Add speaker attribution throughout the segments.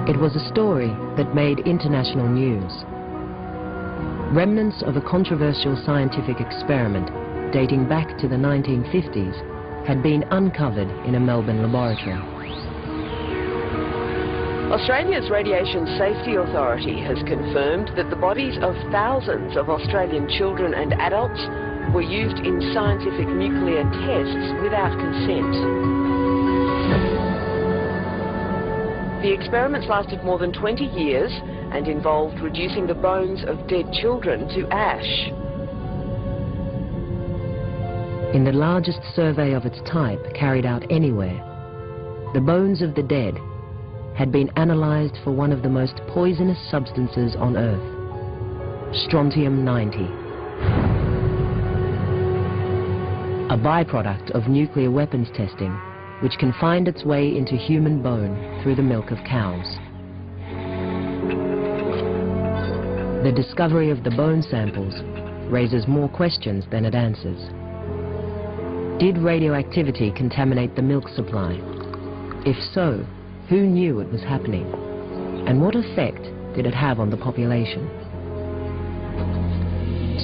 Speaker 1: It was a story that made international news. Remnants of a controversial scientific experiment dating back to the 1950s had been uncovered in a Melbourne laboratory.
Speaker 2: Australia's Radiation Safety Authority has confirmed that the bodies of thousands of Australian children and adults were used in scientific nuclear tests without consent. The experiments lasted more than 20 years and involved reducing the bones of dead children to ash.
Speaker 1: In the largest survey of its type carried out anywhere, the bones of the dead had been analysed for one of the most poisonous substances on Earth, strontium-90, a byproduct of nuclear weapons testing which can find its way into human bone through the milk of cows. The discovery of the bone samples raises more questions than it answers. Did radioactivity contaminate the milk supply? If so, who knew it was happening? And what effect did it have on the population?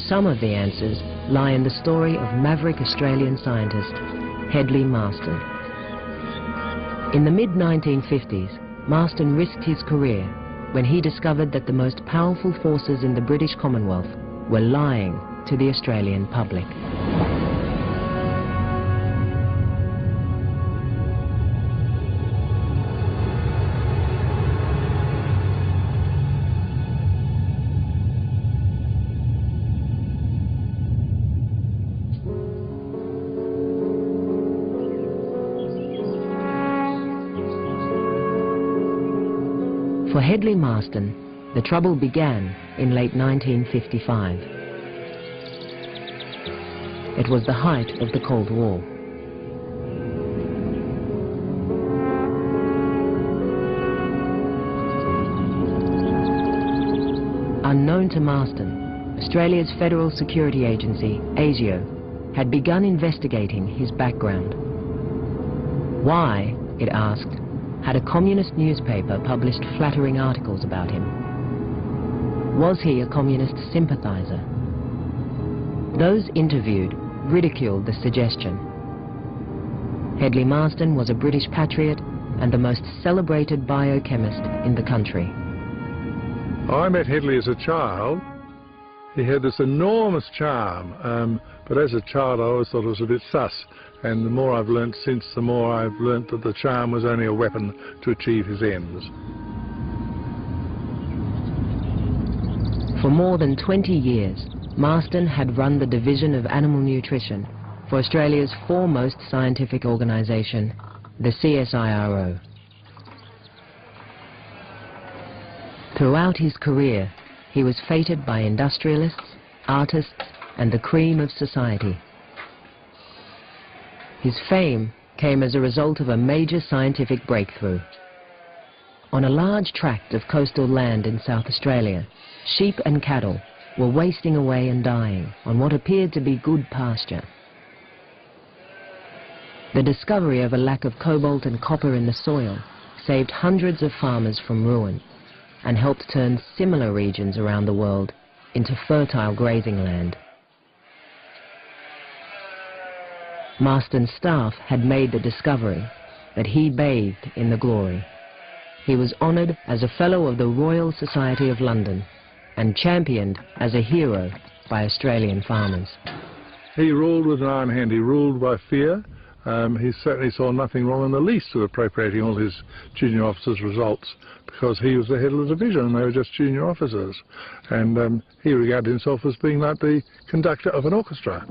Speaker 1: Some of the answers lie in the story of maverick Australian scientist Hedley Marston. In the mid-1950s, Marston risked his career when he discovered that the most powerful forces in the British Commonwealth were lying to the Australian public. For Hedley Marston, the trouble began in late 1955. It was the height of the Cold War. Unknown to Marston, Australia's Federal Security Agency, ASIO, had begun investigating his background. Why, it asked, had a communist newspaper published flattering articles about him? Was he a communist sympathizer? Those interviewed ridiculed the suggestion. Hedley Marston was a British patriot and the most celebrated biochemist in the country.
Speaker 3: I met Hedley as a child. He had this enormous charm, but as a child I always thought it was a bit sus. And the more I've learnt since, the more I've learnt that the charm was only a weapon to achieve his ends.
Speaker 1: For more than 20 years, Marston had run the Division of Animal Nutrition for Australia's foremost scientific organisation, the CSIRO. Throughout his career, he was feted by industrialists, artists, and the cream of society. His fame came as a result of a major scientific breakthrough. On a large tract of coastal land in South Australia, sheep and cattle were wasting away and dying on what appeared to be good pasture. The discovery of a lack of cobalt and copper in the soil saved hundreds of farmers from ruin and helped turn similar regions around the world into fertile grazing land. Marston's staff had made the discovery that he bathed in the glory. He was honoured as a Fellow of the Royal Society of London and championed as a hero by Australian farmers.
Speaker 3: He ruled with an iron hand. He ruled by fear. He certainly saw nothing wrong in the least with appropriating all his junior officers' results, because he was the head of the division and they were just junior officers. And he regarded himself as being like the conductor of an orchestra.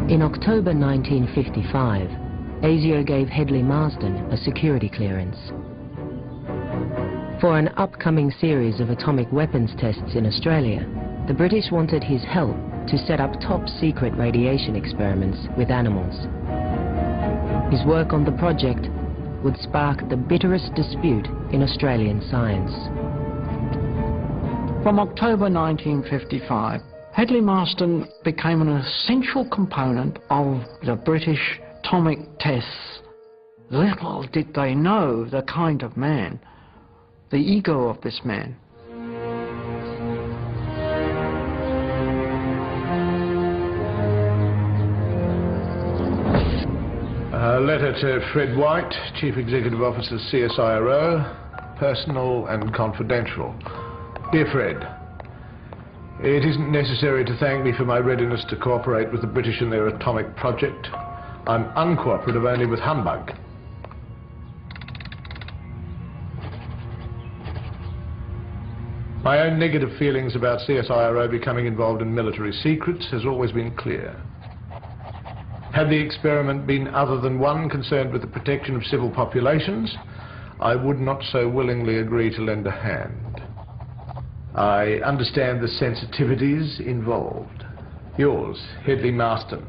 Speaker 1: In October 1955, ASIO gave Hedley Marston a security clearance. For an upcoming series of atomic weapons tests in Australia, the British wanted his help to set up top-secret radiation experiments with animals. His work on the project would spark the bitterest dispute in Australian science.
Speaker 4: From October 1955 Hedley Marston became an essential component of the British atomic tests. Little did they know the kind of man, the ego of this man.
Speaker 5: A letter to Fred White, Chief Executive Officer, CSIRO, personal and confidential. Dear Fred, it isn't necessary to thank me for my readiness to cooperate with the British in their atomic project. I'm uncooperative only with humbug. My own negative feelings about CSIRO becoming involved in military secrets has always been clear. Had the experiment been other than one concerned with the protection of civil populations, I would not so willingly agree to lend a hand. I understand the sensitivities involved. Yours, Hedley Marston.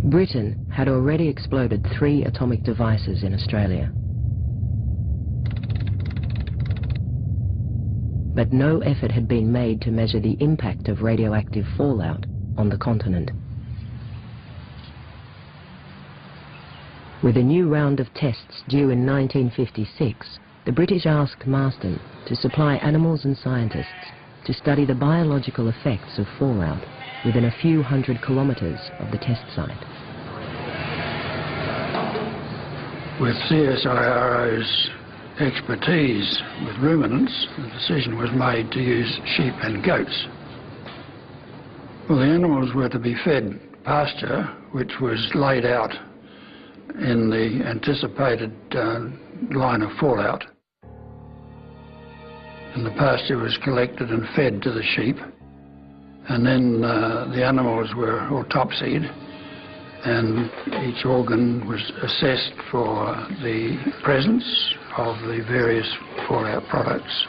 Speaker 1: Britain had already exploded 3 atomic devices in Australia. But no effort had been made to measure the impact of radioactive fallout on the continent. With a new round of tests due in 1956, the British asked Marston to supply animals and scientists to study the biological effects of fallout within a few hundred kilometres of the test site.
Speaker 4: With CSIRO's expertise with ruminants, the decision was made to use sheep and goats. Well, the animals were to be fed pasture, which was laid out in the anticipated line of fallout. And the pasture was collected and fed to the sheep. And then the animals were autopsied, and each organ was assessed for the presence of the various fallout products.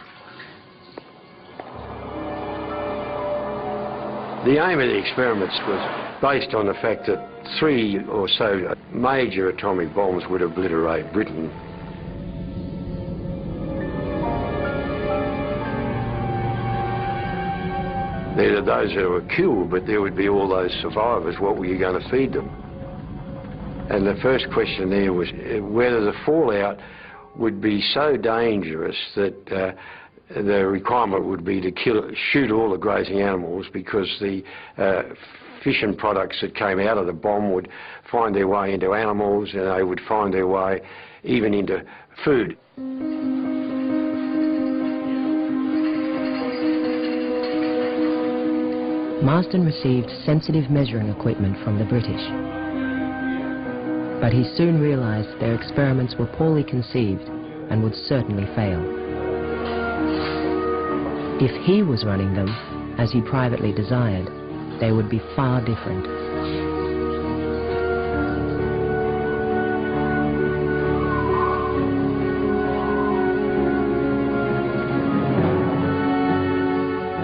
Speaker 6: The aim of the experiments was based on the fact that 3 or so major atomic bombs would obliterate Britain. There are those who were killed, but there would be all those survivors. What were you going to feed them? And the first question there was whether the fallout would be so dangerous that the requirement would be to shoot all the grazing animals, because the fission products that came out of the bomb would find their way into animals, and they would find their way even into food.
Speaker 1: Marston received sensitive measuring equipment from the British, but he soon realised their experiments were poorly conceived and would certainly fail. If he was running them, as he privately desired, they would be far different.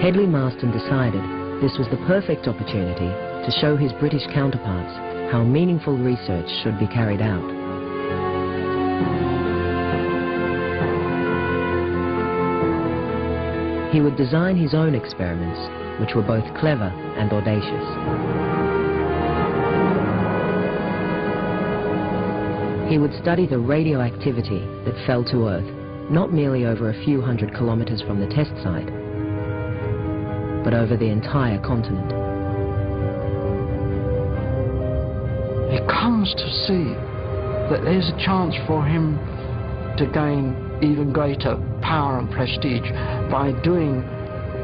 Speaker 1: Hedley Marston decided this was the perfect opportunity to show his British counterparts how meaningful research should be carried out. He would design his own experiments, which were both clever and audacious. He would study the radioactivity that fell to Earth, not merely over a few hundred kilometres from the test site, but over the entire continent.
Speaker 4: He comes to see that there's a chance for him to gain even greater power and prestige by doing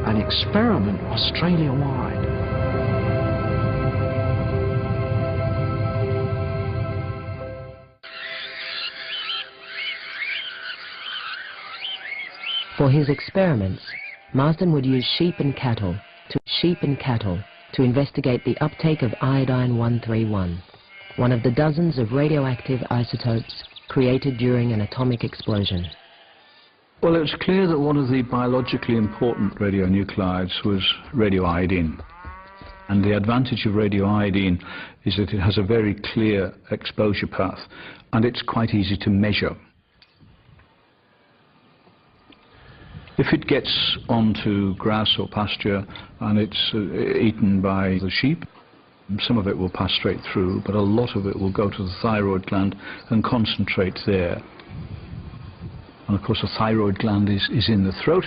Speaker 4: an experiment Australia-wide.
Speaker 1: For his experiments, Marston would use sheep and cattle to investigate the uptake of iodine-131, one of the dozens of radioactive isotopes created during an atomic explosion.
Speaker 7: Well, it was clear that one of the biologically important radionuclides was radioiodine. And the advantage of radioiodine is that it has a very clear exposure path, and it's quite easy to measure. If it gets onto grass or pasture and it's eaten by the sheep, some of it will pass straight through, but a lot of it will go to the thyroid gland and concentrate there. And of course the thyroid gland is in the throat,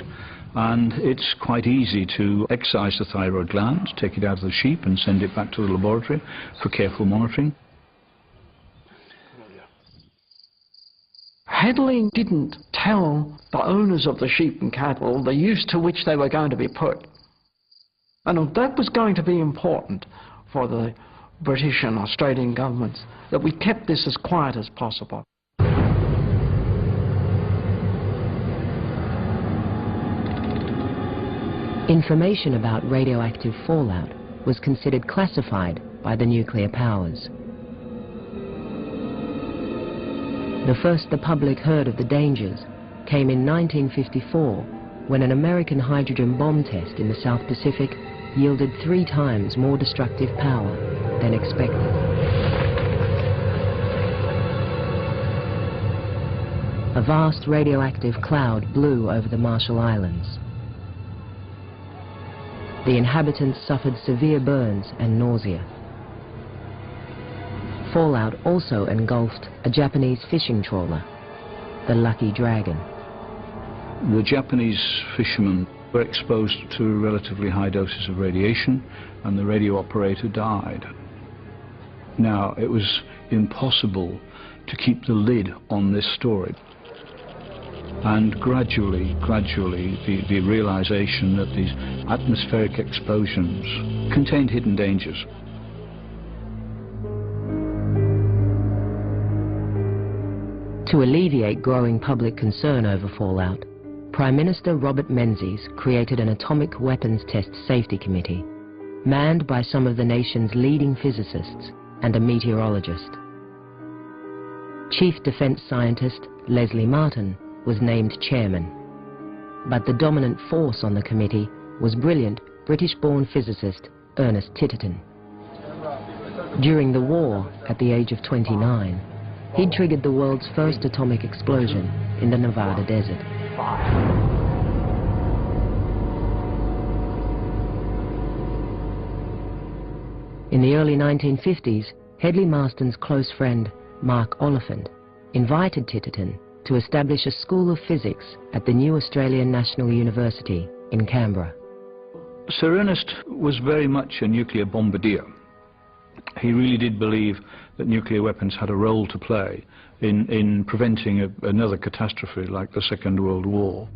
Speaker 7: and it's quite easy to excise the thyroid gland, take it out of the sheep and send it back to the laboratory for careful monitoring.
Speaker 4: Hedley didn't tell the owners of the sheep and cattle the use to which they were going to be put. And that was going to be important for the British and Australian governments, that we kept this as quiet as possible.
Speaker 1: Information about radioactive fallout was considered classified by the nuclear powers. The first the public heard of the dangers came in 1954, when an American hydrogen bomb test in the South Pacific yielded 3 times more destructive power than expected. A vast radioactive cloud blew over the Marshall Islands. The inhabitants suffered severe burns and nausea. Fallout also engulfed a Japanese fishing trawler, the Lucky Dragon.
Speaker 7: The Japanese fishermen were exposed to relatively high doses of radiation, and the radio operator died. Now, it was impossible to keep the lid on this story. And gradually, the realization that these atmospheric explosions contained hidden dangers.
Speaker 1: To alleviate growing public concern over fallout, Prime Minister Robert Menzies created an Atomic Weapons Test Safety Committee, manned by some of the nation's leading physicists and a meteorologist. Chief Defence Scientist Leslie Martin was named chairman, but the dominant force on the committee was brilliant British-born physicist Ernest Titterton. During the war, at the age of 29, he triggered the world's first atomic explosion in the Nevada desert. In the early 1950s, Hedley Marston's close friend Mark Oliphant invited Titterton to establish a school of physics at the new Australian National University in Canberra.
Speaker 7: Sir Ernest was very much a nuclear bombardier. He really did believe that nuclear weapons had a role to play in preventing another catastrophe like the Second World War.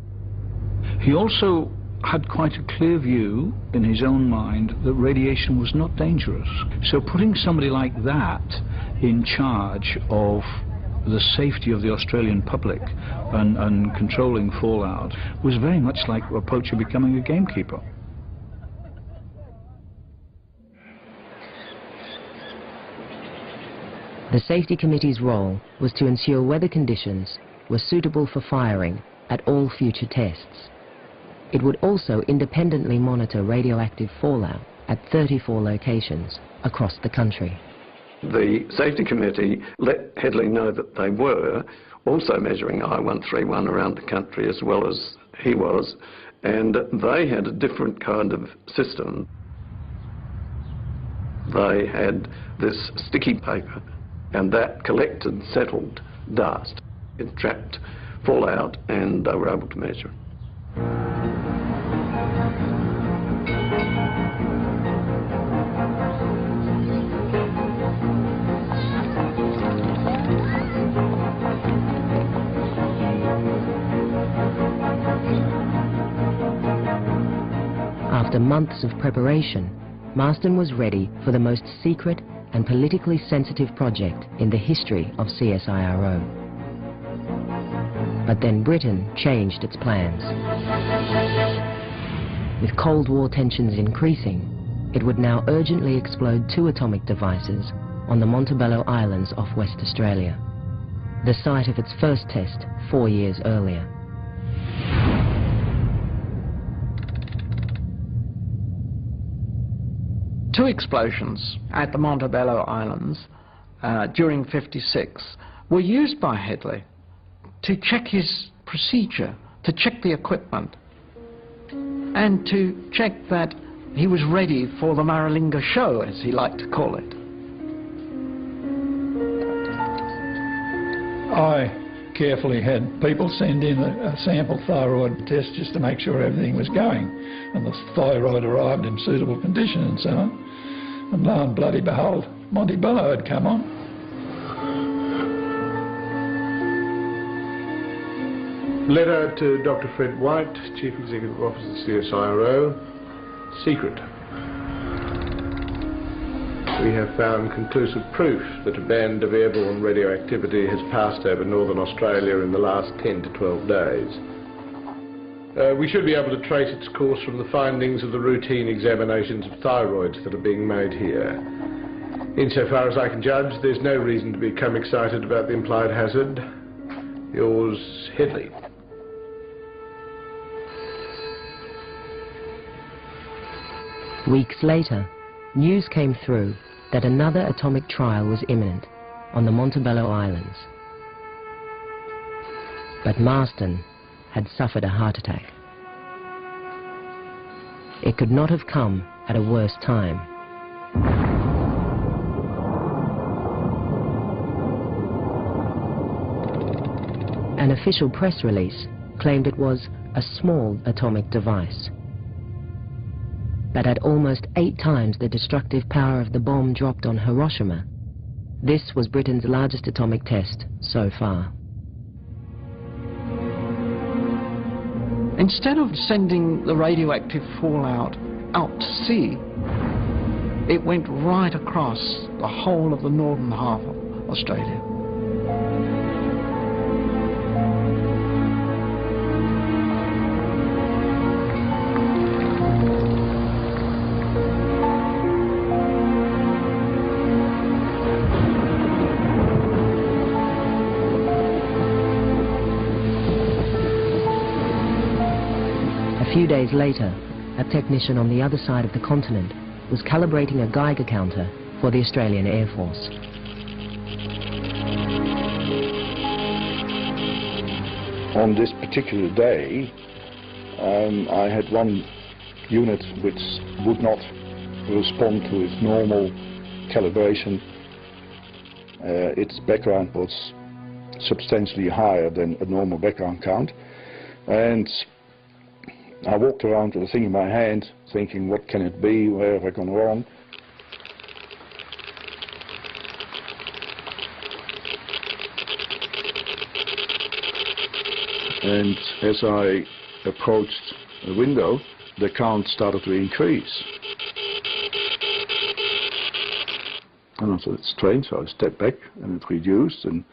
Speaker 7: He also had quite a clear view in his own mind that radiation was not dangerous. So putting somebody like that in charge of the safety of the Australian public and controlling fallout was very much like a poacher becoming a gamekeeper.
Speaker 1: The Safety Committee's role was to ensure weather conditions were suitable for firing at all future tests. It would also independently monitor radioactive fallout at 34 locations across the country.
Speaker 8: The Safety Committee let Hedley know that they were also measuring I-131 around the country as well as he was, and they had a different kind of system. They had this sticky paper, and that collected settled dust. It trapped fallout, and they were able to measure it.
Speaker 1: After months of preparation, Marston was ready for the most secret and politically sensitive project in the history of CSIRO. But then Britain changed its plans. With Cold War tensions increasing, it would now urgently explode 2 atomic devices on the Montebello Islands off West Australia, the site of its first test 4 years earlier.
Speaker 4: 2 explosions at the Montebello Islands during '56 were used by Headley to check his procedure, to check the equipment, and to check that he was ready for the Maralinga show, as he liked to call it.
Speaker 9: I carefully had people send in a sample thyroid test just to make sure everything was going, and the thyroid arrived in suitable condition and so on. And lo and bloody behold, Montebello had come on.
Speaker 5: Letter to Dr. Fred White, Chief Executive Officer, CSIRO. Secret. We have found conclusive proof that a band of airborne radioactivity has passed over northern Australia in the last 10 to 12 days. We should be able to trace its course from the findings of the routine examinations of thyroids that are being made here. Insofar as I can judge, there's no reason to become excited about the implied hazard. Yours, Headley.
Speaker 1: Weeks later, news came through that another atomic trial was imminent on the Montebello Islands. But Marston had suffered a heart attack. It could not have come at a worse time. An official press release claimed it was a small atomic device, but at almost 8 times the destructive power of the bomb dropped on Hiroshima. This was Britain's largest atomic test so far.
Speaker 4: Instead of sending the radioactive fallout out to sea, it went right across the whole of the northern half of Australia.
Speaker 1: A few days later, a technician on the other side of the continent was calibrating a Geiger counter for the Australian Air Force.
Speaker 10: On this particular day, I had one unit which would not respond to its normal calibration. Its background was substantially higher than a normal background count, and I walked around with a thing in my hand, thinking, what can it be, where have I gone wrong? And as I approached the window, the count started to increase. And I thought, it's strange, so I stepped back and it reduced, and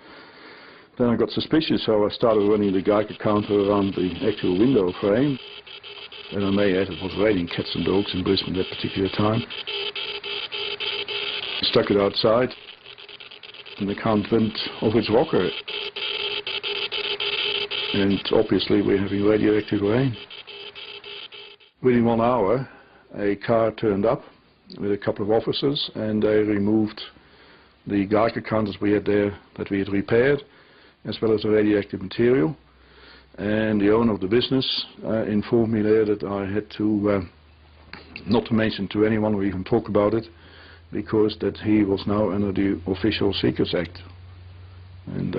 Speaker 10: then I got suspicious, so I started running the Geiger counter around the actual window frame. And I may add, it was raining cats and dogs in Brisbane that particular time. Stuck it outside, and the count went off its rocker. And obviously we're having radioactive rain. Within 1 hour, a car turned up with a couple of officers, and they removed the Geiger counters we had there that we had repaired, as well as the radioactive material. And the owner of the business informed me there that I had to not to mention to anyone or even talk about it, because that he was now under the Official Secrets Act. And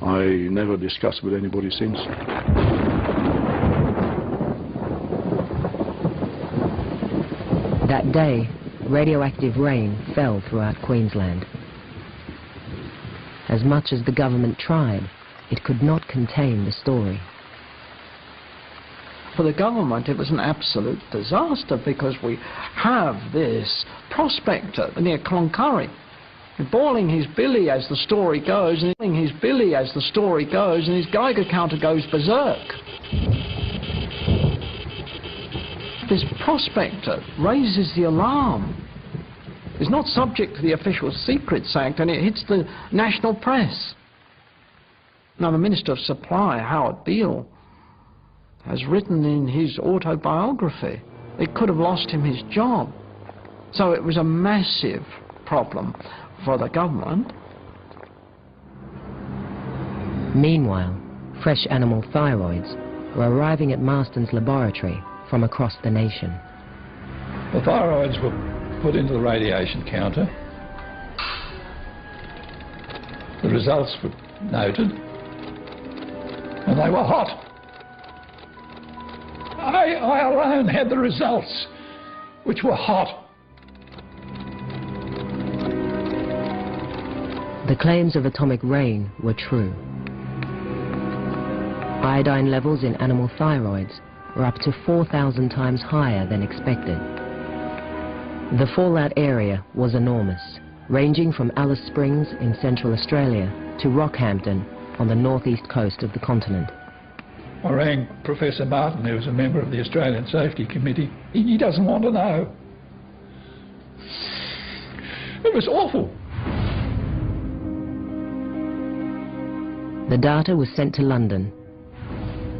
Speaker 10: I never discussed with anybody since.
Speaker 1: That day, radioactive rain fell throughout Queensland. As much as the government tried, it could not contain the story.
Speaker 4: For the government, it was an absolute disaster, because we have this prospector near Cloncurry boiling his billy as the story goes, and his Geiger counter goes berserk. This prospector raises the alarm. It's not subject to the Official Secrets Act, and it hits the national press. Now, the Minister of Supply, Howard Beale, has written in his autobiography, it could have lost him his job.
Speaker 11: So it was a massive problem for the government.
Speaker 1: Meanwhile, fresh animal thyroids were arriving at Marston's laboratory from across the nation.
Speaker 9: The thyroids were put into the radiation counter. The results were noted, and they were hot. I alone had the results, which were hot.
Speaker 1: The claims of atomic rain were true. Iodine levels in animal thyroids were up to 4,000 times higher than expected. The fallout area was enormous, ranging from Alice Springs in Central Australia to Rockhampton on the northeast coast of the continent.
Speaker 9: I rang Professor Martin, who was a member of the Australian Safety Committee. He doesn't want to know. It was awful.
Speaker 1: The data was sent to London,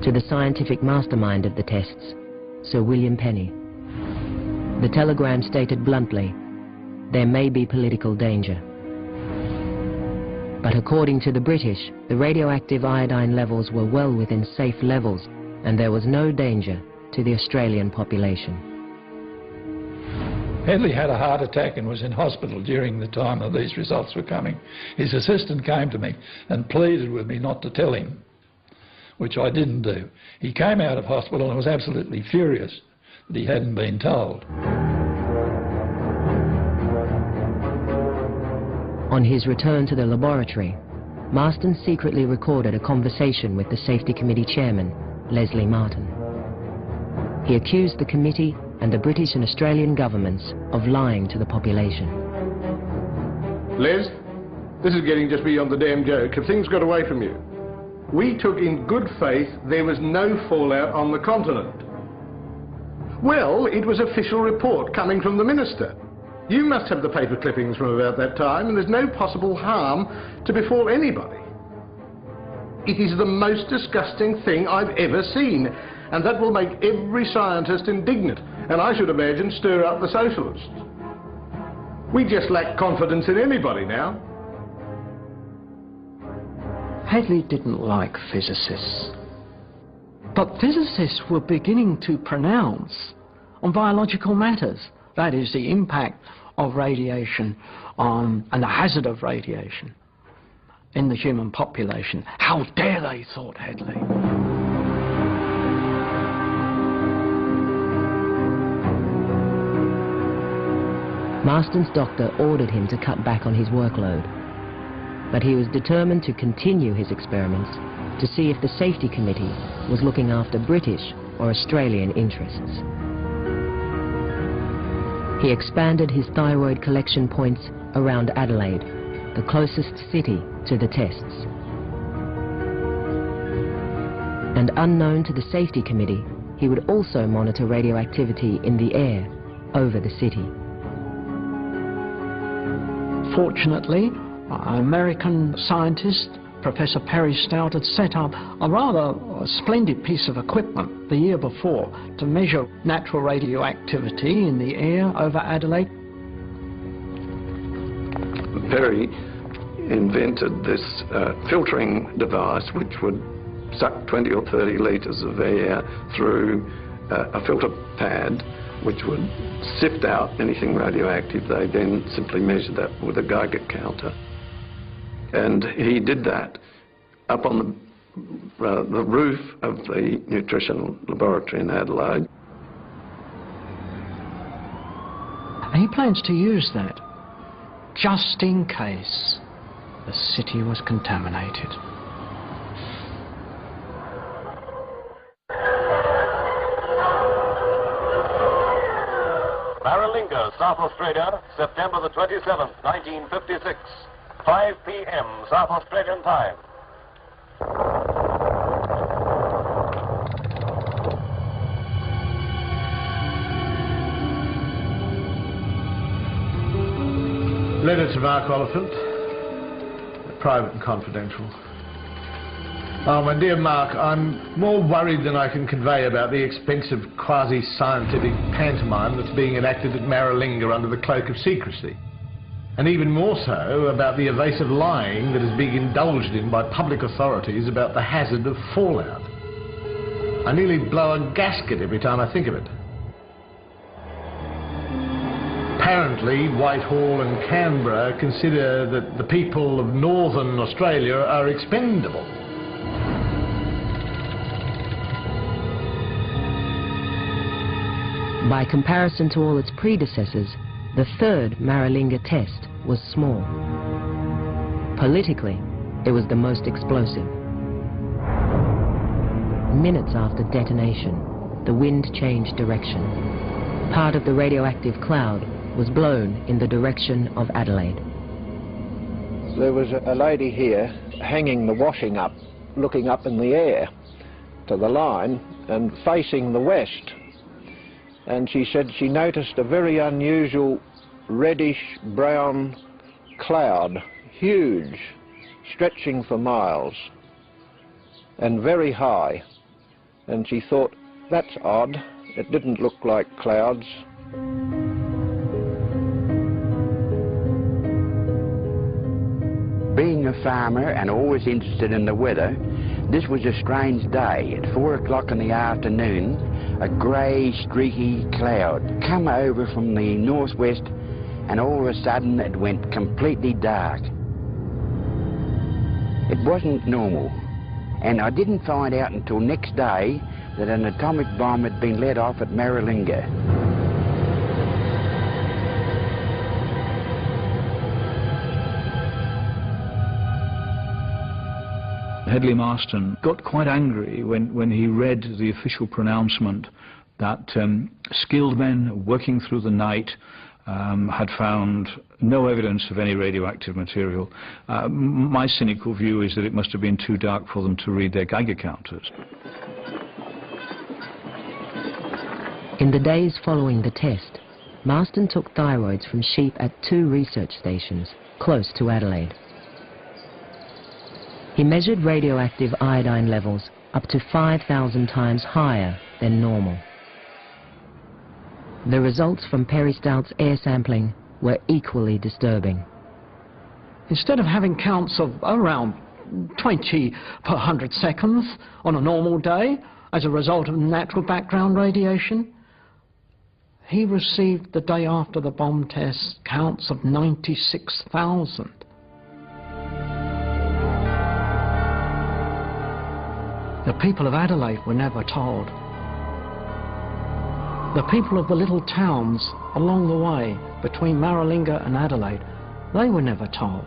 Speaker 1: to the scientific mastermind of the tests, Sir William Penny. The telegram stated bluntly, there may be political danger. But according to the British, the radioactive iodine levels were well within safe levels, and there was no danger to the Australian population.
Speaker 9: Hedley had a heart attack and was in hospital during the time that these results were coming. His assistant came to me and pleaded with me not to tell him, which I didn't do. He came out of hospital and was absolutely furious that he hadn't been told.
Speaker 1: On his return to the laboratory, Marston secretly recorded a conversation with the Safety Committee chairman, Leslie Martin. He accused the committee and the British and Australian governments of lying to the population.
Speaker 5: Les, this is getting just beyond the damn joke. Have things got away from you? We took in good faith there was no fallout on the continent. Well, it was official report coming from the minister. You must have the paper clippings from about that time, and there's no possible harm to befall anybody. It is the most disgusting thing I've ever seen, and that will make every scientist indignant, and I should imagine stir up the socialists. We just lack confidence in anybody now.
Speaker 11: Hedley didn't like physicists, but physicists were beginning to pronounce on biological matters, that is, the impact of radiation and the hazard of radiation in the human population. How dare they, thought Hedley.
Speaker 1: Marston's doctor ordered him to cut back on his workload, but he was determined to continue his experiments to see if the Safety Committee was looking after British or Australian interests. He expanded his thyroid collection points around Adelaide, the closest city to the tests. And unknown to the Safety Committee, he would also monitor radioactivity in the air over the city.
Speaker 11: Fortunately, an American scientist, Professor Perry Stout, had set up a rather splendid piece of equipment the year before to measure natural radioactivity in the air over Adelaide.
Speaker 8: Perry invented this filtering device which would suck 20 or 30 litres of air through a filter pad which would sift out anything radioactive. They then simply measured that with a Geiger counter. And he did that up on the roof of the nutritional laboratory in Adelaide.
Speaker 11: And he plans to use that just in case the city was contaminated.
Speaker 12: Maralinga, South Australia, September the 27th, 1956. 5 p.m. South Australian time.
Speaker 5: Letter to Mark Oliphant, private and confidential. Oh, my dear Mark, I'm more worried than I can convey about the expensive quasi-scientific pantomime that's being enacted at Maralinga under the cloak of secrecy. And even more so about the evasive lying that is being indulged in by public authorities about the hazard of fallout. I nearly blow a gasket every time I think of it. Apparently, Whitehall and Canberra consider that the people of northern Australia are expendable.
Speaker 1: By comparison to all its predecessors, the third Maralinga test was small. Politically, it was the most explosive. Minutes after detonation, the wind changed direction. Part of the radioactive cloud was blown in the direction of Adelaide.
Speaker 13: There was a lady here hanging the washing up, looking up in the air to the line and facing the west. And she said she noticed a very unusual reddish-brown cloud, huge, stretching for miles, and very high. And she thought, that's odd, it didn't look like clouds.
Speaker 14: Being a farmer and always interested in the weather, this was a strange day. At 4 o'clock in the afternoon, a grey, streaky cloud come over from the northwest, and all of a sudden it went completely dark. It wasn't normal, and I didn't find out until next day that an atomic bomb had been let off at Maralinga.
Speaker 7: Hedley Marston got quite angry when he read the official pronouncement that skilled men working through the night had found no evidence of any radioactive material. My cynical view is that it must have been too dark for them to read their Geiger counters.
Speaker 1: In the days following the test, Marston took thyroids from sheep at 2 research stations close to Adelaide. He measured radioactive iodine levels up to 5,000 times higher than normal. The results from Perry Stout's air sampling were equally disturbing.
Speaker 11: Instead of having counts of around 20 per 100 seconds on a normal day as a result of natural background radiation, he received the day after the bomb test counts of 96,000. The people of Adelaide were never told. The people of the little towns along the way between Maralinga and Adelaide, they were never told.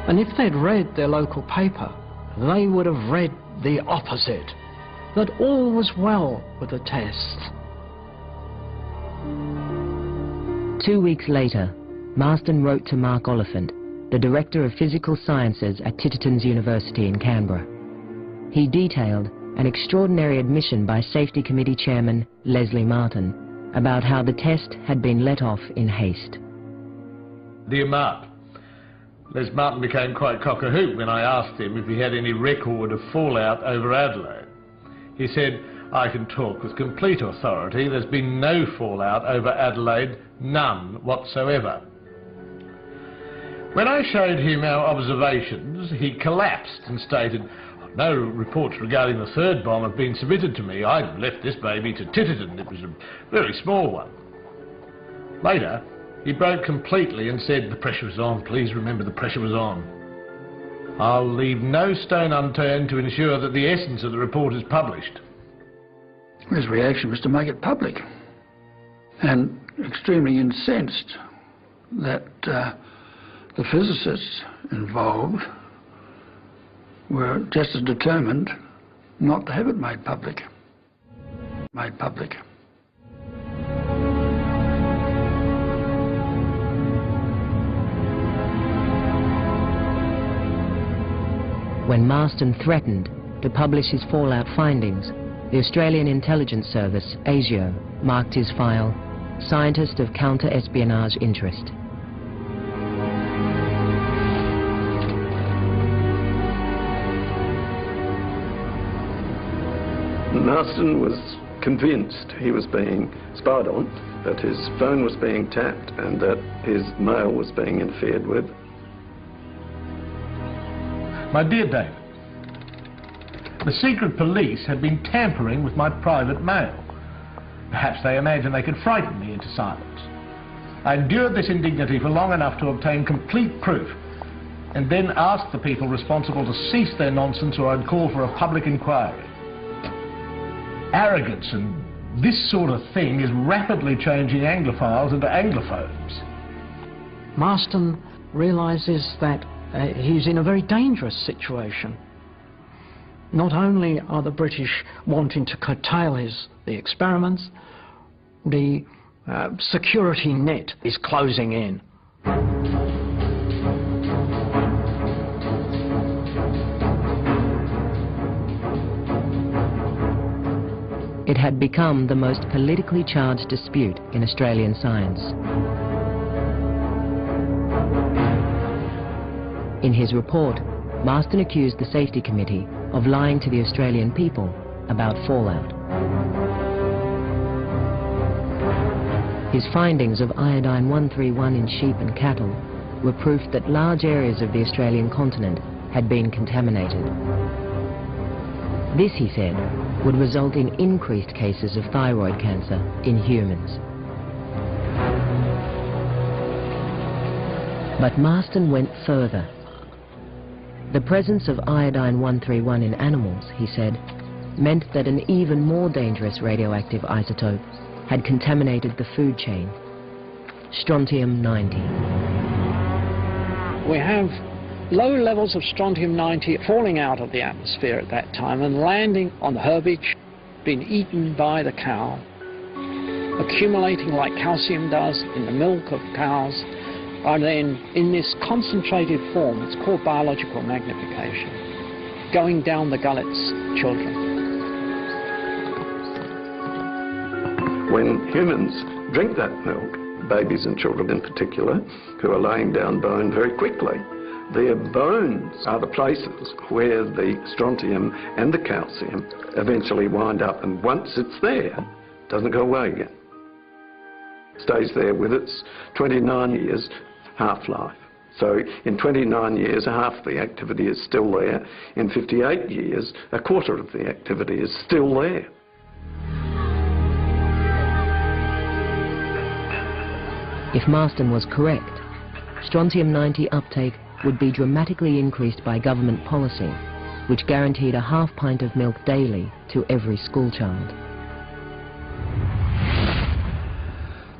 Speaker 11: And if they'd read their local paper, they would have read the opposite, that all was well with the tests.
Speaker 1: 2 weeks later, Marston wrote to Mark Oliphant, the Director of Physical Sciences at Titterton's University in Canberra. He detailed an extraordinary admission by Safety Committee Chairman Leslie Martin about how the test had been let off in haste.
Speaker 5: Dear Mark, Les Martin became quite cock-a-hoop when I asked him if he had any record of fallout over Adelaide. He said, I can talk with complete authority, there's been no fallout over Adelaide, none whatsoever. When I showed him our observations, he collapsed and stated, no reports regarding the third bomb have been submitted to me. I'd left this baby to Titterton. It was a very small one. Later, he broke completely and said, the pressure was on. Please remember the pressure was on. I'll leave no stone unturned to ensure that the essence of the report is published.
Speaker 4: His reaction was to make it public, and extremely incensed that the physicists involved were just as determined not to have it made public.
Speaker 1: When Marston threatened to publish his fallout findings, the Australian Intelligence Service, ASIO, marked his file, Scientist of Counter-Espionage Interest.
Speaker 8: Marston was convinced he was being spied on, that his phone was being tapped and that his mail was being interfered with.
Speaker 5: My dear David, the secret police had been tampering with my private mail. Perhaps they imagined they could frighten me into silence. I endured this indignity for long enough to obtain complete proof, and then asked the people responsible to cease their nonsense or I'd call for a public inquiry. Arrogance and this sort of thing is rapidly changing Anglophiles into Anglophones.
Speaker 11: Marston realises that he's in a very dangerous situation. Not only are the British wanting to curtail the experiments, the security net is closing in.
Speaker 1: It had become the most politically charged dispute in Australian science. In his report, Marston accused the Safety Committee of lying to the Australian people about fallout. His findings of iodine 131 in sheep and cattle were proof that large areas of the Australian continent had been contaminated. This, he said, would result in increased cases of thyroid cancer in humans. But Marston went further. The presence of iodine 131 in animals, he said, meant that an even more dangerous radioactive isotope had contaminated the food chain, strontium-90.
Speaker 11: We have low levels of strontium-90 falling out of the atmosphere at that time and landing on the herbage, being eaten by the cow, accumulating like calcium does in the milk of cows, and then in this concentrated form, it's called biological magnification, going down the gullets children.
Speaker 8: When humans drink that milk, babies and children in particular, who are laying down bone very quickly, their bones are the places where the strontium and the calcium eventually wind up, and once it's there, it doesn't go away again. It stays there with its 29 years half-life. So in 29 years, half the activity is still there. In 58 years, a quarter of the activity is still there.
Speaker 1: If Marston was correct, strontium-90 uptake would be dramatically increased by government policy, which guaranteed a half pint of milk daily to every schoolchild.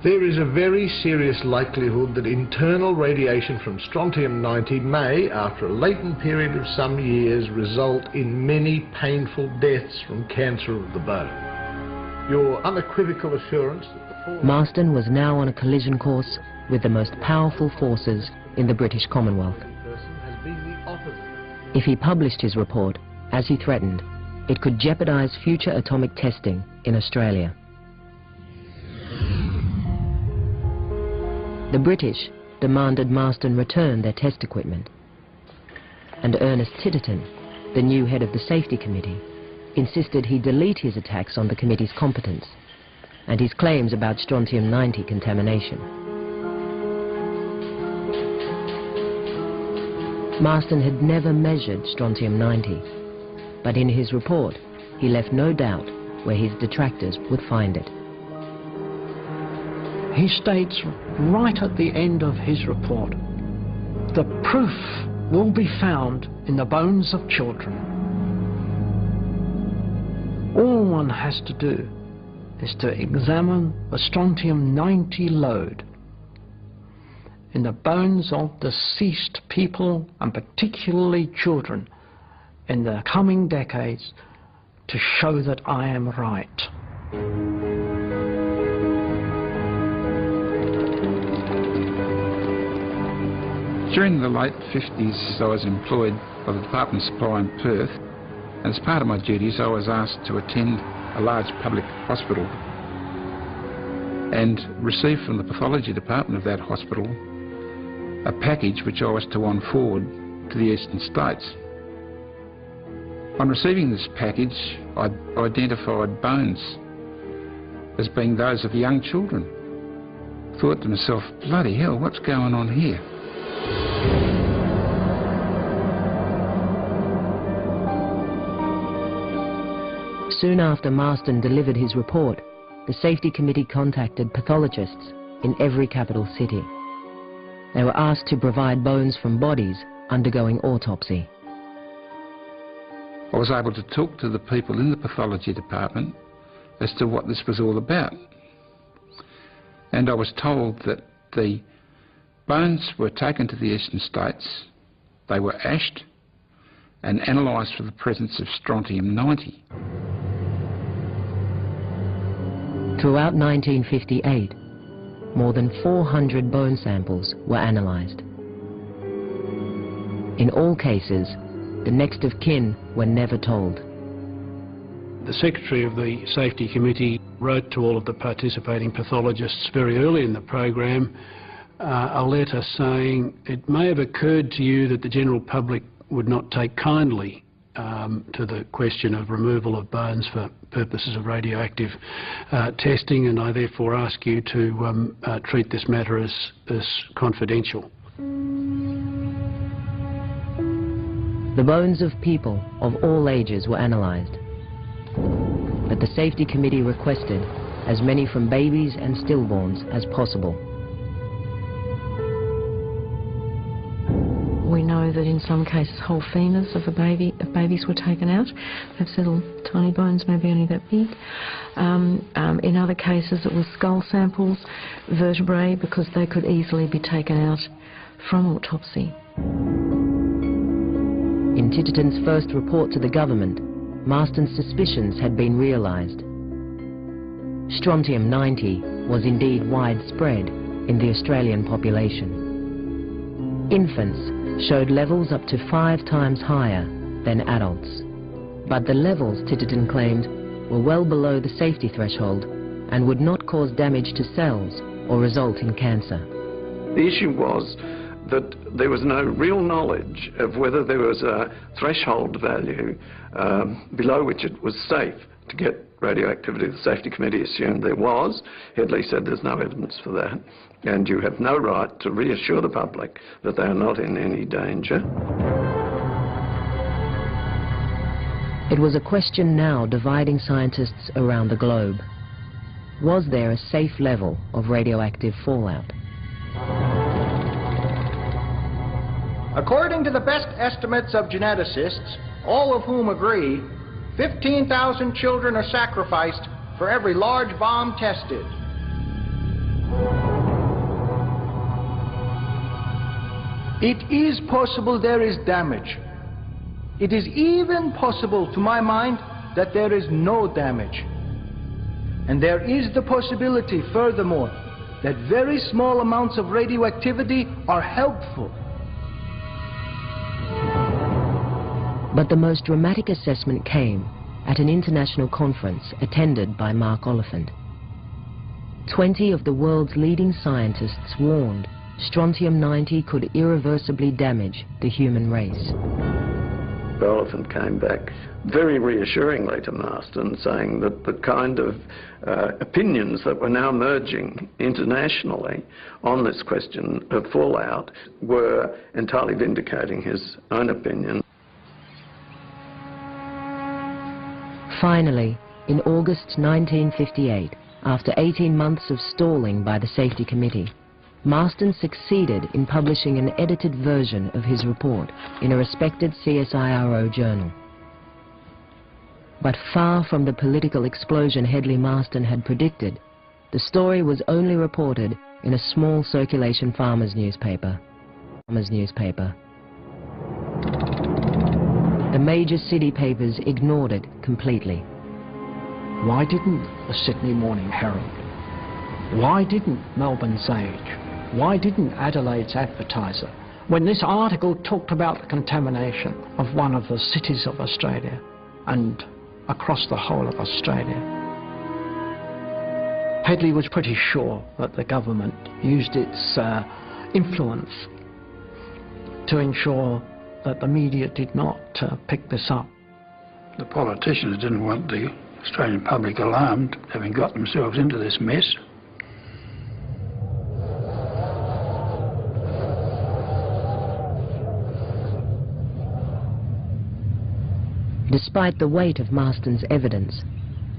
Speaker 5: There is a very serious likelihood that internal radiation from strontium-90 may, after a latent period of some years, result in many painful deaths from cancer of the bone. Your unequivocal assurance that
Speaker 1: Marston was now on a collision course with the most powerful forces in the British Commonwealth. If he published his report, as he threatened, it could jeopardize future atomic testing in Australia. The British demanded Marston return their test equipment, and Ernest Titterton, the new head of the Safety Committee, insisted he delete his attacks on the committee's competence and his claims about strontium-90 contamination. Marston had never measured strontium-90, but in his report he left no doubt where his detractors would find it.
Speaker 11: He states right at the end of his report, the proof will be found in the bones of children. All one has to do is to examine the strontium-90 load in the bones of deceased people, and particularly children, in the coming decades, to show that I am right.
Speaker 15: During the late 50s, I was employed by the Department of Supply in Perth, and as part of my duties I was asked to attend a large public hospital and receive from the pathology department of that hospital a package which I was to on forward to the eastern states. On receiving this package, I identified bones as being those of young children. Thought to myself, bloody hell, what's going on here?
Speaker 1: Soon after Marston delivered his report, the Safety Committee contacted pathologists in every capital city. They were asked to provide bones from bodies undergoing autopsy.
Speaker 15: I was able to talk to the people in the pathology department as to what this was all about. And I was told that the bones were taken to the eastern states, they were ashed and analysed for the presence of strontium-90.
Speaker 1: Throughout 1958, more than 400 bone samples were analysed. In all cases, the next of kin were never told.
Speaker 16: The Secretary of the Safety Committee wrote to all of the participating pathologists very early in the program a letter saying it may have occurred to you that the general public would not take kindly to the question of removal of bones for purposes of radioactive testing, and I therefore ask you to treat this matter as confidential.
Speaker 1: The bones of people of all ages were analysed, but the Safety Committee requested as many from babies and stillborns as possible.
Speaker 17: We know that in some cases whole femurs of babies were taken out. They've little tiny bones, maybe only that big. In other cases it was skull samples, vertebrae, because they could easily be taken out from autopsy.
Speaker 1: In Titterton's first report to the government, Marston's suspicions had been realised. Strontium-90 was indeed widespread in the Australian population. Infants showed levels up to 5 times higher than adults, but the levels, Titterton claimed, were well below the safety threshold and would not cause damage to cells or result in cancer.
Speaker 8: The issue was that there was no real knowledge of whether there was a threshold value below which it was safe to get radioactivity. The Safety Committee assumed there was. Hedley said there's no evidence for that, and you have no right to reassure the public that they are not in any danger.
Speaker 1: It was a question now dividing scientists around the globe. Was there a safe level of radioactive fallout?
Speaker 18: According to the best estimates of geneticists, all of whom agree, 15,000 children are sacrificed for every large bomb tested. It is possible there is damage. It is even possible, to my mind, that there is no damage. And there is the possibility, furthermore, that very small amounts of radioactivity are helpful.
Speaker 1: But the most dramatic assessment came at an international conference attended by Mark Oliphant. 20 of the world's leading scientists warned strontium-90 could irreversibly damage the human race.
Speaker 8: Oliphant came back very reassuringly to Marston, saying that the kind of opinions that were now emerging internationally on this question of fallout were entirely vindicating his own opinion.
Speaker 1: Finally, in August 1958, after 18 months of stalling by the Safety Committee, Marston succeeded in publishing an edited version of his report in a respected CSIRO journal. But far from the political explosion Hedley Marston had predicted, the story was only reported in a small circulation farmers' newspaper. The major city papers ignored it completely.
Speaker 11: Why didn't the Sydney Morning Herald? Why didn't Melbourne's Age? Why didn't Adelaide's Advertiser? When this article talked about the contamination of one of the cities of Australia and across the whole of Australia. Hedley was pretty sure that the government used its influence to ensure that the media did not pick this up.
Speaker 4: The politicians didn't want the Australian public alarmed, having got themselves into this mess.
Speaker 1: Despite the weight of Marston's evidence,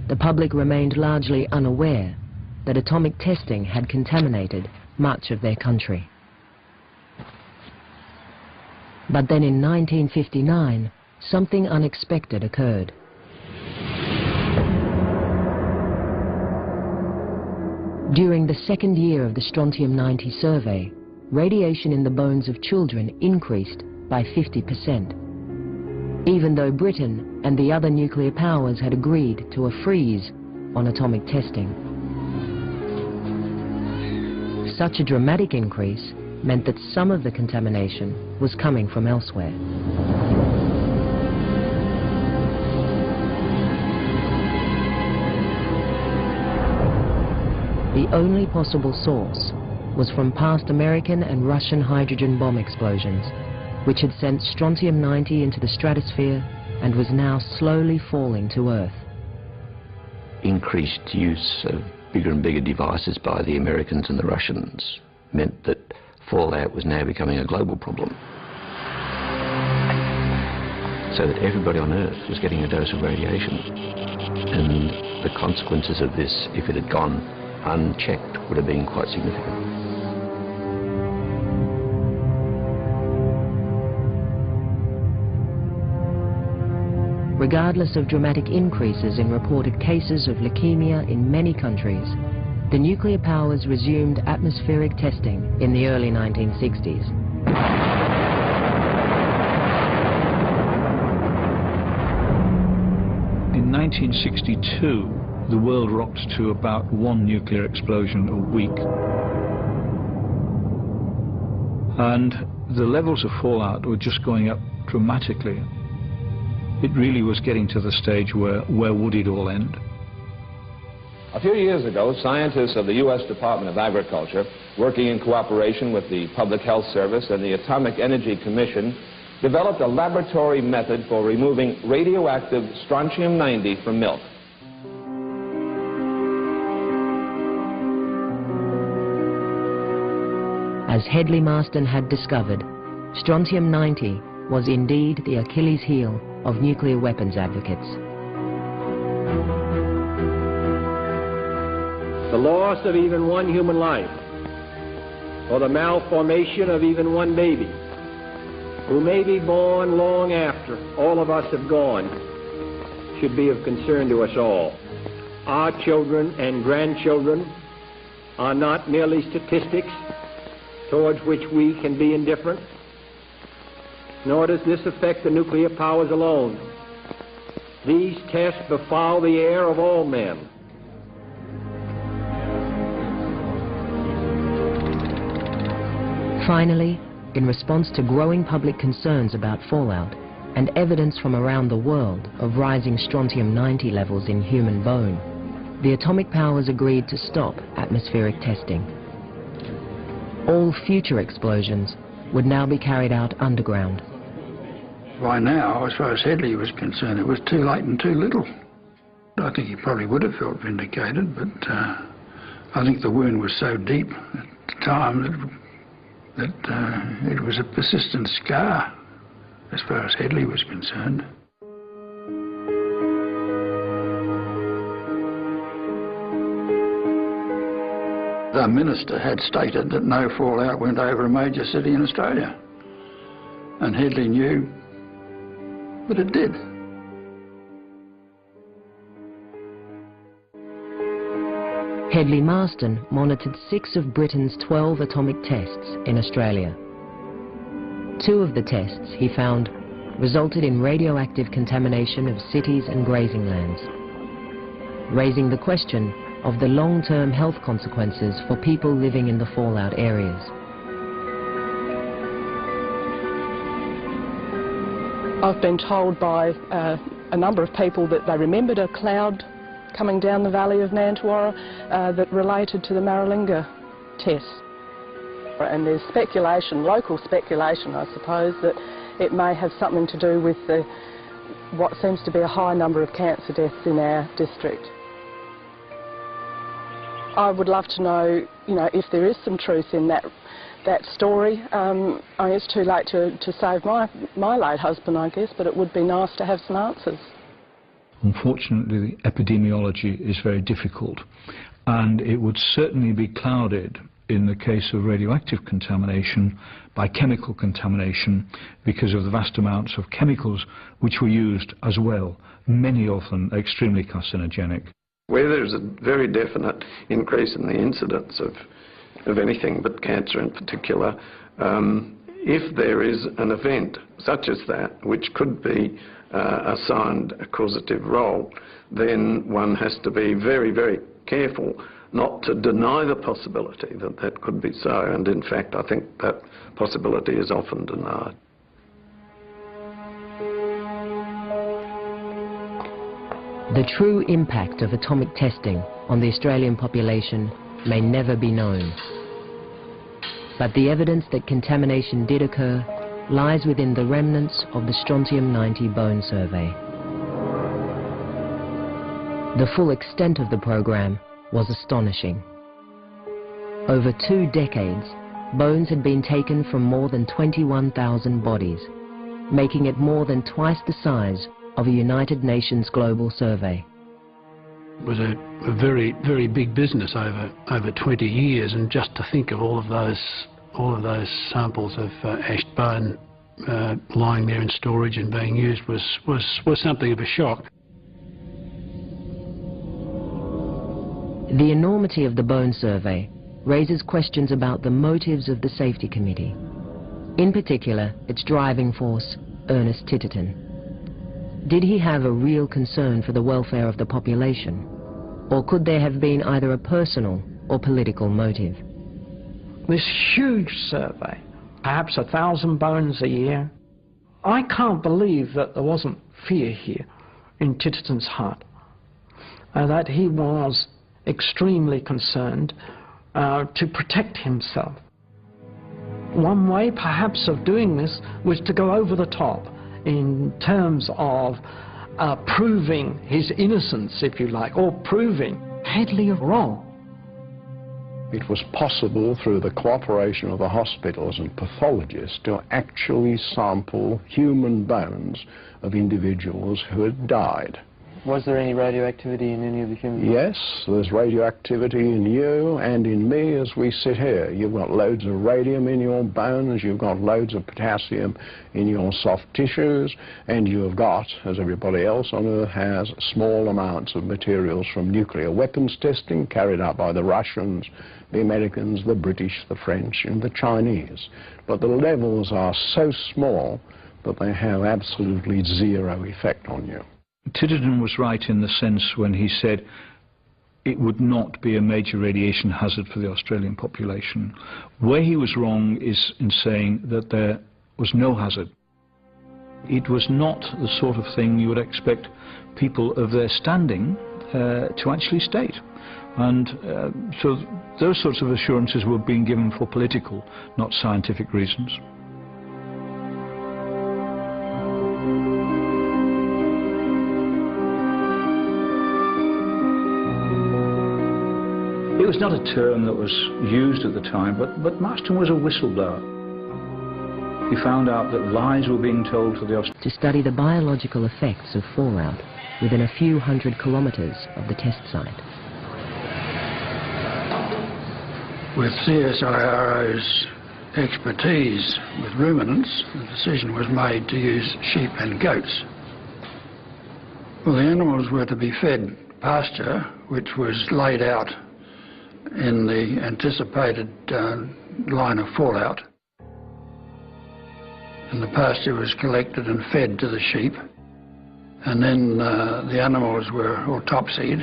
Speaker 1: the public remained largely unaware that atomic testing had contaminated much of their country. But then in 1959, something unexpected occurred. During the second year of the strontium-90 survey, radiation in the bones of children increased by 50%, even though Britain and the other nuclear powers had agreed to a freeze on atomic testing. Such a dramatic increase meant that some of the contamination was coming from elsewhere. The only possible source was from past American and Russian hydrogen bomb explosions, which had sent strontium-90 into the stratosphere and was now slowly falling to Earth.
Speaker 19: Increased use of bigger and bigger devices by the Americans and the Russians meant that fallout was now becoming a global problem. So that everybody on Earth was getting a dose of radiation. And the consequences of this, if it had gone unchecked, would have been quite significant.
Speaker 1: Regardless of dramatic increases in reported cases of leukemia in many countries, the nuclear powers resumed atmospheric testing in the early 1960s.
Speaker 7: In 1962, the world rocked to about one nuclear explosion a week. And the levels of fallout were just going up dramatically. It really was getting to the stage where would it all end?
Speaker 20: A few years ago, scientists of the U.S. Department of Agriculture, working in cooperation with the Public Health Service and the Atomic Energy Commission, developed a laboratory method for removing radioactive strontium-90 from milk.
Speaker 1: As Hedley Marston had discovered, strontium-90 was indeed the Achilles heel of nuclear weapons advocates.
Speaker 21: The loss of even one human life, or the malformation of even one baby, who may be born long after all of us have gone, should be of concern to us all. Our children and grandchildren are not merely statistics towards which we can be indifferent, nor does this affect the nuclear powers alone. These tests befoul the air of all men.
Speaker 1: Finally, in response to growing public concerns about fallout and evidence from around the world of rising strontium-90 levels in human bone, the atomic powers agreed to stop atmospheric testing. All future explosions would now be carried out underground.
Speaker 4: By now, as far as Hedley was concerned, it was too late and too little. I think he probably would have felt vindicated, but I think the wound was so deep at the time that it was a persistent scar as far as Hedley was concerned. The minister had stated that no fallout went over a major city in Australia, and Hedley knew that it did.
Speaker 1: Hedley Marston monitored 6 of Britain's 12 atomic tests in Australia. 2 of the tests, he found, resulted in radioactive contamination of cities and grazing lands, raising the question of the long-term health consequences for people living in the fallout areas.
Speaker 22: I've been told by a number of people that they remembered a cloud coming down the valley of Nantawara that related to the Maralinga tests. And there's speculation, local speculation I suppose, that it may have something to do with the what seems to be a high number of cancer deaths in our district. I would love to know, if there is some truth in that story. It's too late to save my late husband, I guess, but it would be nice to have some answers.
Speaker 7: Unfortunately, the epidemiology is very difficult, and it would certainly be clouded in the case of radioactive contamination by chemical contamination because of the vast amounts of chemicals which were used as well, many of them extremely carcinogenic.
Speaker 8: Where there's a very definite increase in the incidence of anything but cancer in particular, if there is an event such as that which could be assigned a causative role, then one has to be very, very careful not to deny the possibility that that could be so, and in fact I think that possibility is often denied.
Speaker 1: The true impact of atomic testing on the Australian population may never be known. But the evidence that contamination did occur lies within the remnants of the strontium-90 bone survey. The full extent of the program was astonishing. Over 2 decades, bones had been taken from more than 21,000 bodies, making it more than twice the size of a United Nations global survey.
Speaker 16: It was a very, very big business over 20 years, and just to think of all of those samples of ashed bone lying there in storage and being used was something of a shock.
Speaker 1: The enormity of the bone survey raises questions about the motives of the Safety Committee, in particular its driving force, Ernest Titterton. Did he have a real concern for the welfare of the population, or could there have been either a personal or political motive?
Speaker 11: This huge survey, perhaps 1,000 bones a year, I can't believe that there wasn't fear here in Titterton's heart, that he was extremely concerned to protect himself. One way perhaps of doing this was to go over the top in terms of proving his innocence, if you like, or proving Hedley wrong.
Speaker 10: It was possible through the cooperation of the hospitals and pathologists to actually sample human bones of individuals who had died.
Speaker 2: Was there any radioactivity in any of the human bones?
Speaker 10: Yes, there's radioactivity in you and in me as we sit here. You've got loads of radium in your bones, you've got loads of potassium in your soft tissues, and you've got, as everybody else on Earth has, small amounts of materials from nuclear weapons testing carried out by the Russians, the Americans, the British, the French, and the Chinese. But the levels are so small that they have absolutely zero effect on you.
Speaker 7: Titterton was right in the sense when he said it would not be a major radiation hazard for the Australian population. Where he was wrong is in saying that there was no hazard. It was not the sort of thing you would expect people of their standing to actually state. And so those sorts of assurances were being given for political, not scientific reasons. It was not a term that was used at the time, but Marston was a whistleblower. He found out that lies were being told to the Australians.
Speaker 1: To study the biological effects of fallout within a few hundred kilometres of the test site.
Speaker 4: With CSIRO's expertise with ruminants, the decision was made to use sheep and goats. Well, the animals were to be fed pasture, which was laid out in the anticipated line of fallout. And the pasture was collected and fed to the sheep. And then the animals were autopsied,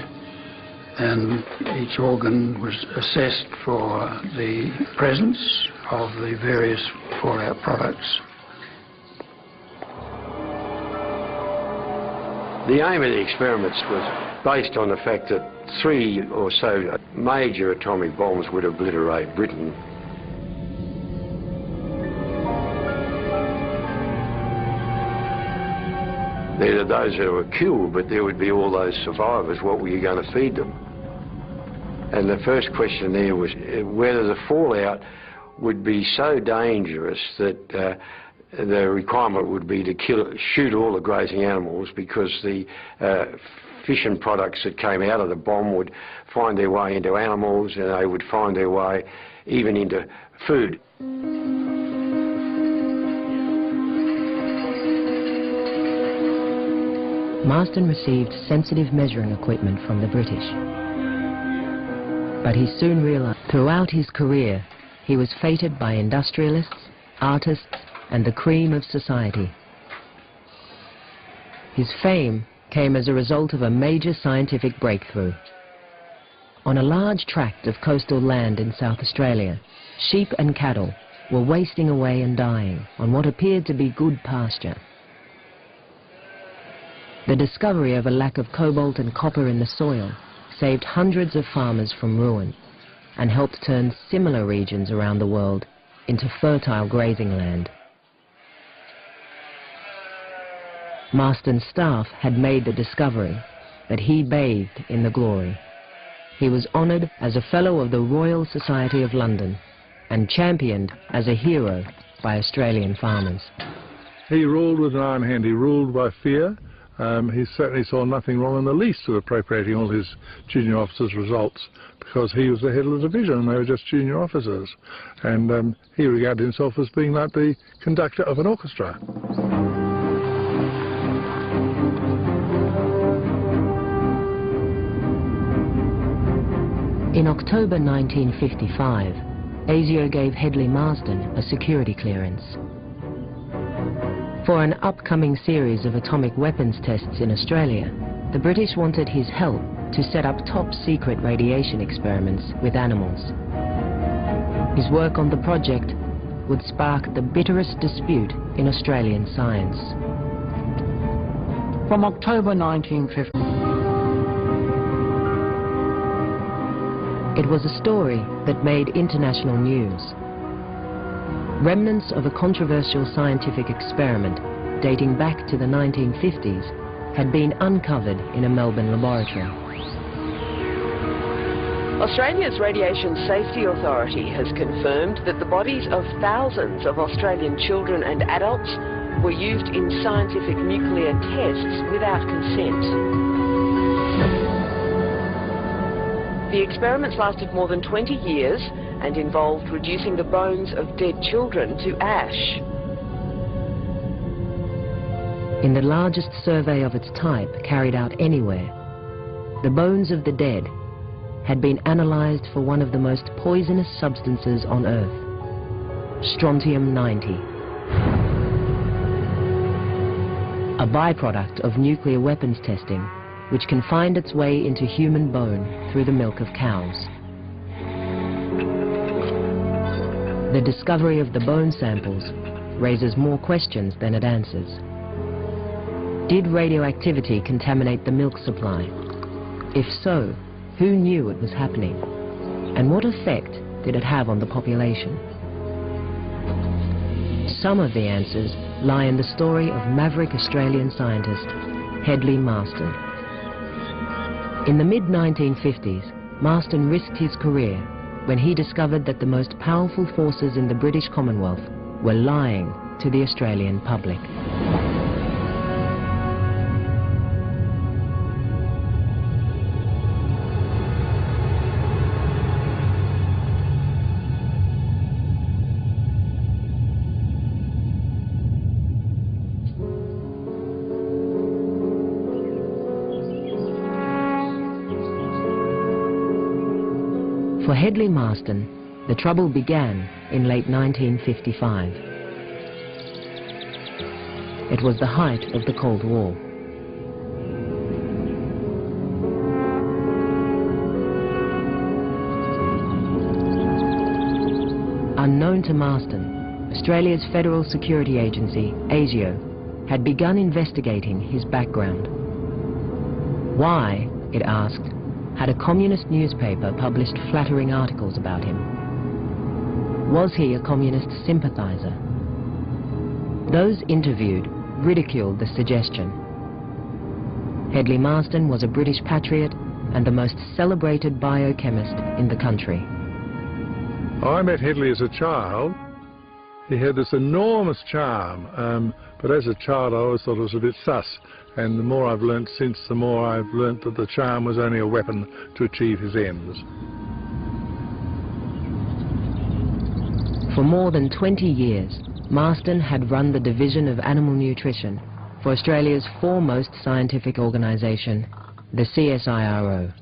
Speaker 4: and each organ was assessed for the presence of the various fallout products.
Speaker 6: The aim of the experiments was based on the fact that 3 or so major atomic bombs would obliterate Britain. There are those that were killed, but there would be all those survivors. What were you going to feed them? And the first question there was whether the fallout would be so dangerous that the requirement would be to shoot all the grazing animals, because the fission products that came out of the bomb would find their way into animals, and they would find their way even into food.
Speaker 1: Marsden received sensitive measuring equipment from the British. But he soon realized throughout his career he was fated by industrialists, artists, and the cream of society. His fame came as a result of a major scientific breakthrough. On a large tract of coastal land in South Australia, sheep and cattle were wasting away and dying on what appeared to be good pasture. The discovery of a lack of cobalt and copper in the soil saved hundreds of farmers from ruin and helped turn similar regions around the world into fertile grazing land. Marsden's staff had made the discovery, but he bathed in the glory. He was honoured as a Fellow of the Royal Society of London and championed as a hero by Australian farmers.
Speaker 10: He ruled with an iron hand. He ruled by fear. He certainly saw nothing wrong in the least with appropriating all his junior officers' results, because he was the head of the division and they were just junior officers. And he regarded himself as being like the conductor of an orchestra.
Speaker 1: In October 1955, ASIO gave Hedley Marsden a security clearance. For an upcoming series of atomic weapons tests in Australia, the British wanted his help to set up top-secret radiation experiments with animals. His work on the project would spark the bitterest dispute in Australian science.
Speaker 11: From October 1950,
Speaker 1: it was a story that made international news. Remnants of a controversial scientific experiment dating back to the 1950s had been uncovered in a Melbourne laboratory.
Speaker 3: Australia's Radiation Safety Authority has confirmed that the bodies of thousands of Australian children and adults were used in scientific nuclear tests without consent. The experiments lasted more than 20 years and involved reducing the bones of dead children to ash.
Speaker 1: In the largest survey of its type carried out anywhere, the bones of the dead had been analysed for one of the most poisonous substances on Earth, strontium-90, a byproduct of nuclear weapons testing which can find its way into human bone through the milk of cows. The discovery of the bone samples raises more questions than it answers. Did radioactivity contaminate the milk supply? If so, who knew it was happening? And what effect did it have on the population? Some of the answers lie in the story of maverick Australian scientist Hedley Marsden. In the mid-1950s, Marsden risked his career when he discovered that the most powerful forces in the British Commonwealth were lying to the Australian public. For Hedley Marsden, the trouble began in late 1955. It was the height of the Cold War. Unknown to Marsden, Australia's Federal Security Agency, ASIO, had begun investigating his background. Why, it asked, had a communist newspaper published flattering articles about him? Was he a communist sympathizer? Those interviewed ridiculed the suggestion, Hedley Marston was a British patriot and the most celebrated biochemist in the country.
Speaker 10: I met Hedley as a child. He had this enormous charm, but as a child I always thought it was a bit sus. And the more I've learnt since, the more I've learnt that the charm was only a weapon to achieve his ends.
Speaker 1: For more than 20 years, Marston had run the Division of Animal Nutrition for Australia's foremost scientific organisation, the CSIRO.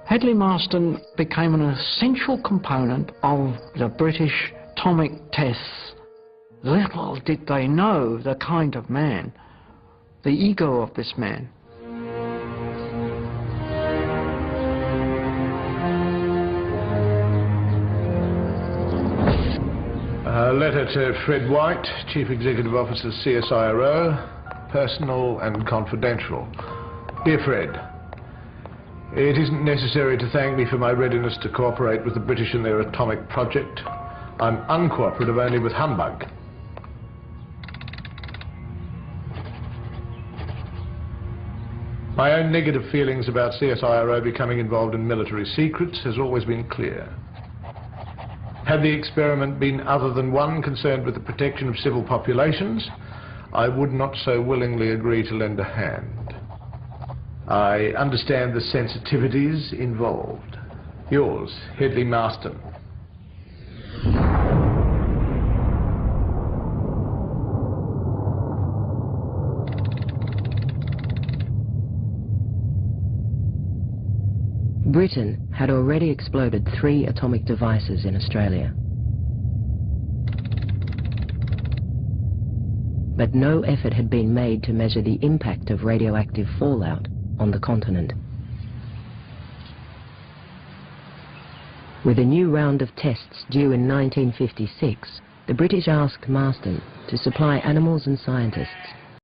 Speaker 11: Hedley Marston became an essential component of the British atomic tests. Little did they know the kind of man, the ego of this man.
Speaker 5: A letter to Fred White, Chief Executive Officer, CSIRO, personal and confidential. Dear Fred, it isn't necessary to thank me for my readiness to cooperate with the British in their atomic project. I'm uncooperative only with humbug. My own negative feelings about CSIRO becoming involved in military secrets has always been clear. Had the experiment been other than one concerned with the protection of civil populations, I would not so willingly agree to lend a hand. I understand the sensitivities involved. Yours, Hedley Marston.
Speaker 1: Britain had already exploded 3 atomic devices in Australia. But no effort had been made to measure the impact of radioactive fallout on the continent. With a new round of tests due in 1956, the British asked Marston to supply animals and scientists